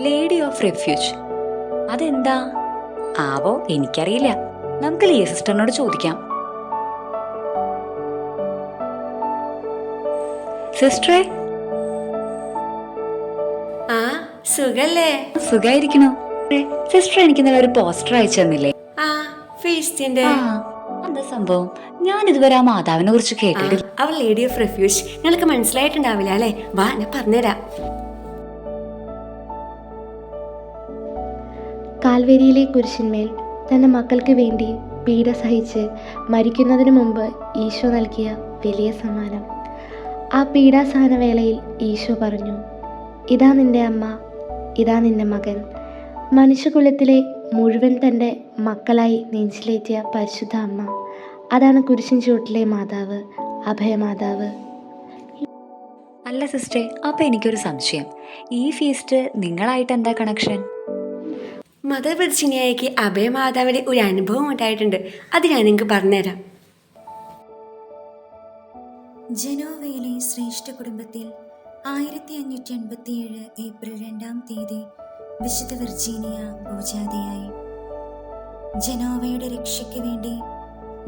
Lady of refuge അതെന്താ ആവോ എനിക്കറിയില്ല. നമുക്ക് ലിയ സിസ്റ്ററിനോട് ചോദിക്കാം. സിസ്റ്ററെ, ആ സുഖല്ലേ? സുഖായിരിക്കണോ? സിസ്റ്റർ എനിക്ക് ഇന്നലെ ഒരു പോസ്റ്റർ അയച്ചു തന്നില്ലേ? ആ ഫീസ്റ്റിന്റെ. എന്താ സംഭവം? ഞാൻ ഇതുവരെ ആ മാതാവിനെ കുറിച്ച് കേട്ടിട്ടില്ല. അവൾ ലേഡി ഓഫ് റെഫ്യൂജ്. നിങ്ങൾക്ക് മനസ്സിലായിട്ടുണ്ടാവില്ല അല്ലേ? വാ, ഞാൻ പറഞ്ഞുതരാം. കാൽവരിയിലെ കുരിശിന്മേൽ തന്റെ മക്കൾക്ക് വേണ്ടി പീഡ സഹിച്ച് മരിക്കുന്നതിന് മുമ്പ് ഈശോ നൽകിയ വലിയ സമ്മാനം. ആ പീഡാസഹന വേളയിൽ ഈശോ പറഞ്ഞു, ഇതാ നിന്റെ അമ്മ, ഇതാ നിന്റെ മകൻ. മനുഷ്യകുലത്തിലെ മുഴുവൻ തൻ്റെ മക്കളായി നെഞ്ചിലേറ്റിയ പരിശുദ്ധ അമ്മ. അതാണ് കുരിശിൻ ചുവട്ടിലെ മാതാവ്, അഭയമാതാവ്. അല്ല സിസ്റ്ററെ, അപ്പൊ എനിക്കൊരു സംശയം. ഈ ഫീസ്റ്റ് നിങ്ങളായിട്ട് എന്താ കണക്ഷൻ? മദർ വിർജിനിയയ്ക്ക് അഭയമാതാവിന്റെ ഒരു അനുഭവം ഉണ്ടായിട്ടുണ്ട്. അത് ഞാൻ നിങ്ങൾക്ക് പറഞ്ഞുതരാം. ജനോവയിലെ ശ്രേഷ്ഠ കുടുംബത്തിൽ 1587 ഏപ്രിൽ 2 വിശുദ്ധ വിർജീനിയ പൂജാതയായി. ജനോവയുടെ രക്ഷയ്ക്ക് വേണ്ടി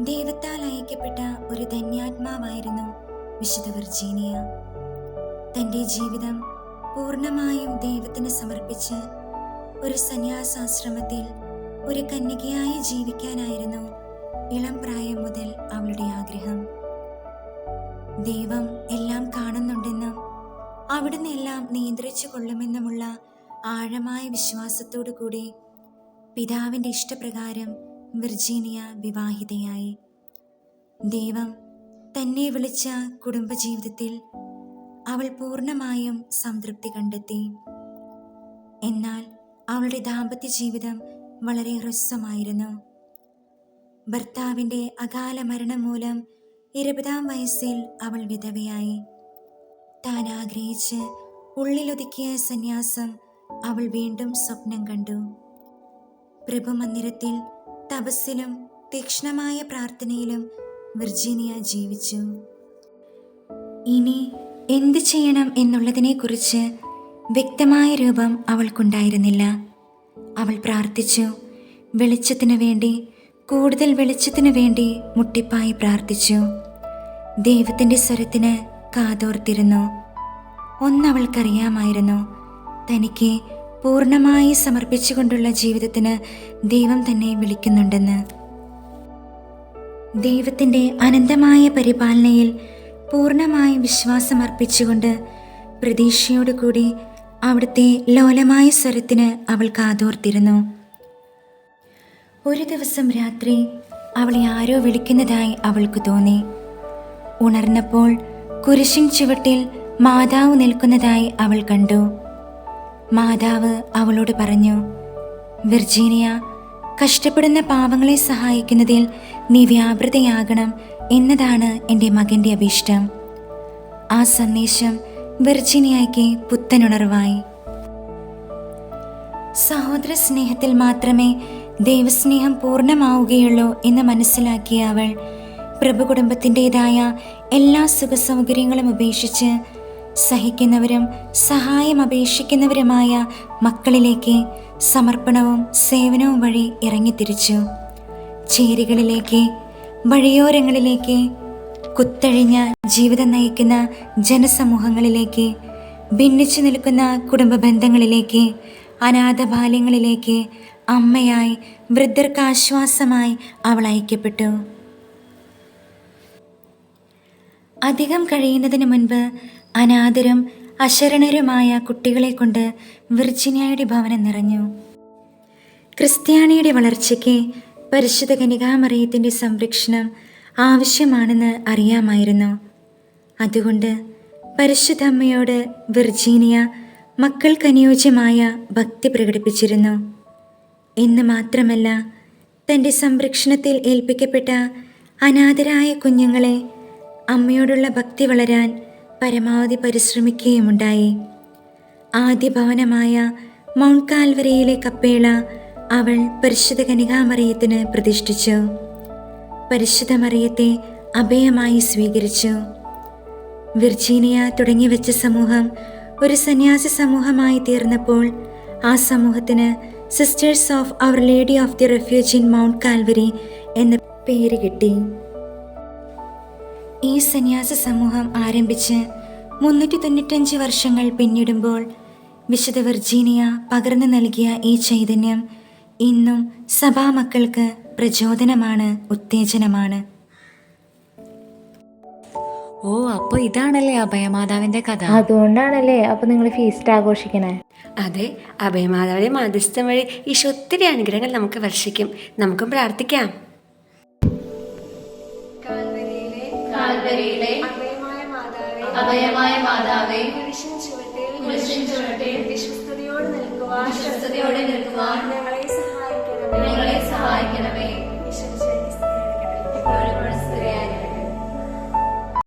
ദൈവത്താൽ അയക്കപ്പെട്ട ഒരു ധന്യാത്മാവായിരുന്നു വിശുദ്ധ വിർജീനിയ. തൻ്റെ ജീവിതം പൂർണ്ണമായും ദൈവത്തിന് സമർപ്പിച്ച് ഒരു സന്യാസാശ്രമത്തിൽ ഒരു കന്യകയായി ജീവിക്കാനായിരുന്നു ഇളം പ്രായം മുതൽ അവളുടെ ആഗ്രഹം. ദൈവം എല്ലാം കാണുന്നുണ്ടെന്നും അവിടുന്ന് എല്ലാം നിയന്ത്രിച്ചു കൊള്ളുമെന്നുമുള്ള ആഴമായ വിശ്വാസത്തോടു കൂടി പിതാവിൻ്റെ ഇഷ്ടപ്രകാരം വിർജീനിയ വിവാഹിതയായി. ദൈവം തന്നെ വിളിച്ച കുടുംബജീവിതത്തിൽ അവൾ പൂർണ്ണമായും സംതൃപ്തി കണ്ടെത്തി. എന്നാൽ അവളുടെ ദാമ്പത്യ ജീവിതം വളരെ ഹ്രസ്വമായിരുന്നു. ഭർത്താവിൻ്റെ അകാല മരണം മൂലം 20-ാം വയസ്സിൽ അവൾ വിധവയായി. താൻ ആഗ്രഹിച്ച് ഉള്ളിലൊതുക്കിയ സന്യാസം അവൾ വീണ്ടും സ്വപ്നം കണ്ടു. പ്രഭുമന്ദിരത്തിൽ തപസ്സിലും തീക്ഷ്ണമായ പ്രാർത്ഥനയിലും വിർജീനിയ ജീവിച്ചു. ഇനി എന്ത് ചെയ്യണം എന്നുള്ളതിനെക്കുറിച്ച് വ്യക്തമായ രൂപം അവൾക്കുണ്ടായിരുന്നില്ല. അവൾ പ്രാർത്ഥിച്ചു. വെളിച്ചത്തിനു വേണ്ടി, കൂടുതൽ വെളിച്ചത്തിനു വേണ്ടി മുട്ടിപ്പായി പ്രാർത്ഥിച്ചു. ദൈവത്തിൻ്റെ സ്വരത്തിന് കാതോർത്തിരുന്നു. ഒന്നവൾക്കറിയാമായിരുന്നു, തനിക്ക് പൂർണ്ണമായി സമർപ്പിച്ചുകൊണ്ടുള്ള ജീവിതത്തിന് ദൈവം തന്നെ വിളിക്കുന്നുണ്ടെന്ന്. ദൈവത്തിൻ്റെ അനന്തമായ പരിപാലനയിൽ പൂർണ്ണമായി വിശ്വാസമർപ്പിച്ചുകൊണ്ട് പ്രതീക്ഷയോടുകൂടി അവിടുത്തെ ലോലമായ സ്വരത്തിന് അവൾ കാതോർത്തിരുന്നു. ഒരു ദിവസം രാത്രി അവളെ ആരോ വിളിക്കുന്നതായി അവൾക്ക് തോന്നി. ഉണർന്നപ്പോൾ കുരിശിൻ ചുവട്ടിൽ മാതാവ് നിൽക്കുന്നതായി അവൾ കണ്ടു. മാതാവ് അവളോട് പറഞ്ഞു, വിർജീനിയ, കഷ്ടപ്പെടുന്ന പാവങ്ങളെ സഹായിക്കുന്നതിൽ നീ വ്യാപൃതയാകണം എന്നതാണ് എൻ്റെ മകൻ്റെ അഭീഷ്ടം. ആ സന്ദേശം വിർജീനിയയ്ക്ക് പുത്തനുണർവായി. സഹോദര സ്നേഹത്തിൽ മാത്രമേ ദൈവസ്നേഹം പൂർണ്ണമാവുകയുള്ളൂ എന്ന് മനസ്സിലാക്കിയ അവൾ പ്രഭുകുടുംബത്തിൻ്റെതായ എല്ലാ സുഖസൗകര്യങ്ങളും ഉപേക്ഷിച്ച് സഹിക്കുന്നവരും സഹായം അപേക്ഷിക്കുന്നവരുമായ മക്കളിലേക്ക് സമർപ്പണവും സേവനവും വഴി ഇറങ്ങിത്തിരിച്ചു. ചേരികളിലേക്ക്, വഴിയോരങ്ങളിലേക്ക്, കുത്തഴിഞ്ഞ ജീവിതം നയിക്കുന്ന ജനസമൂഹങ്ങളിലേക്ക്, ഭിന്നിച്ചു നിൽക്കുന്ന കുടുംബ ബന്ധങ്ങളിലേക്ക്, അനാഥ ബാല്യങ്ങളിലേക്ക് അമ്മയായി, വൃദ്ധർക്ക് ആശ്വാസമായി അവൾ അയക്കപ്പെട്ടു. അധികം കഴിയുന്നതിന് മുൻപ് അനാഥരും അശരണരുമായ കുട്ടികളെ കൊണ്ട് വിർജീനിയയുടെ ഭവനം നിറഞ്ഞു. ക്രിസ്ത്യാനിയുടെ വളർച്ചയ്ക്ക് പരിശുദ്ധ കന്യകാമറിയത്തിൻ്റെ സംരക്ഷണം ആവശ്യമാണെന്ന് അറിയാമായിരുന്നു. അതുകൊണ്ട് പരിശുദ്ധ അമ്മയോട് വിർജീനിയ മക്കൾക്കനുയോജ്യമായ ഭക്തി പ്രകടിപ്പിച്ചിരുന്നു. എന്ന് മാത്രമല്ല, തൻ്റെ സംരക്ഷണത്തിൽ ഏൽപ്പിക്കപ്പെട്ട അനാഥരായ കുഞ്ഞുങ്ങളെ അമ്മയോടുള്ള ഭക്തി വളരാൻ പരമാവധി പരിശ്രമിക്കുകയുമുണ്ടായി. ആദ്യ ഭവനമായ മൗണ്ട് കാൽവരിയിലെ കപ്പേള അവൾ പരിശുദ്ധ കന്യകാമറിയത്തിന് പ്രതിഷ്ഠിച്ചു. പരിശുദ്ധ മറിയത്തെ അഭയമായി സ്വീകരിച്ചു. വിർജീനിയ തുടങ്ങിവെച്ച സമൂഹം ഒരു സന്യാസി സമൂഹമായി തീർന്നപ്പോൾ ആ സമൂഹത്തിന് sisters of our lady of the refuge in mount Calvary എന്ന പേര് കിട്ടി. ഈ സന്യാസ സമൂഹം ആരംഭിച്ച് 395 വർഷങ്ങൾ പിന്നിടുമ്പോൾ വിശുദ്ധ വിർജീനിയ പകർന്നു നൽകിയ ഈ ചൈതന്യം ഇന്നും സഭാമക്കൾക്ക് പ്രചോദനമാണ്, ഉത്തേജനമാണ്. ഓ, അപ്പൊ ഇതാണല്ലേ അഭയമാതാവിന്റെ കഥ. അതുകൊണ്ടാണല്ലേ അപ്പോൾ നിങ്ങൾ ഫീസ്റ്റ് ആഘോഷിക്കണേ. അതെ, അഭയമാതാവിന്റെ മാധ്യസ്ഥം വഴി ഈശോ ഒത്തിരി അനുഗ്രഹങ്ങൾ നമുക്ക് വർഷിക്കും. നമുക്കും പ്രാർത്ഥിക്കാം. അഭയമായ മാതാവേ, കുരിശിൻ ചുവട്ടിൽ വിശ്വസ്തയോടെ നിൽക്കുവാൻ ഞങ്ങളെ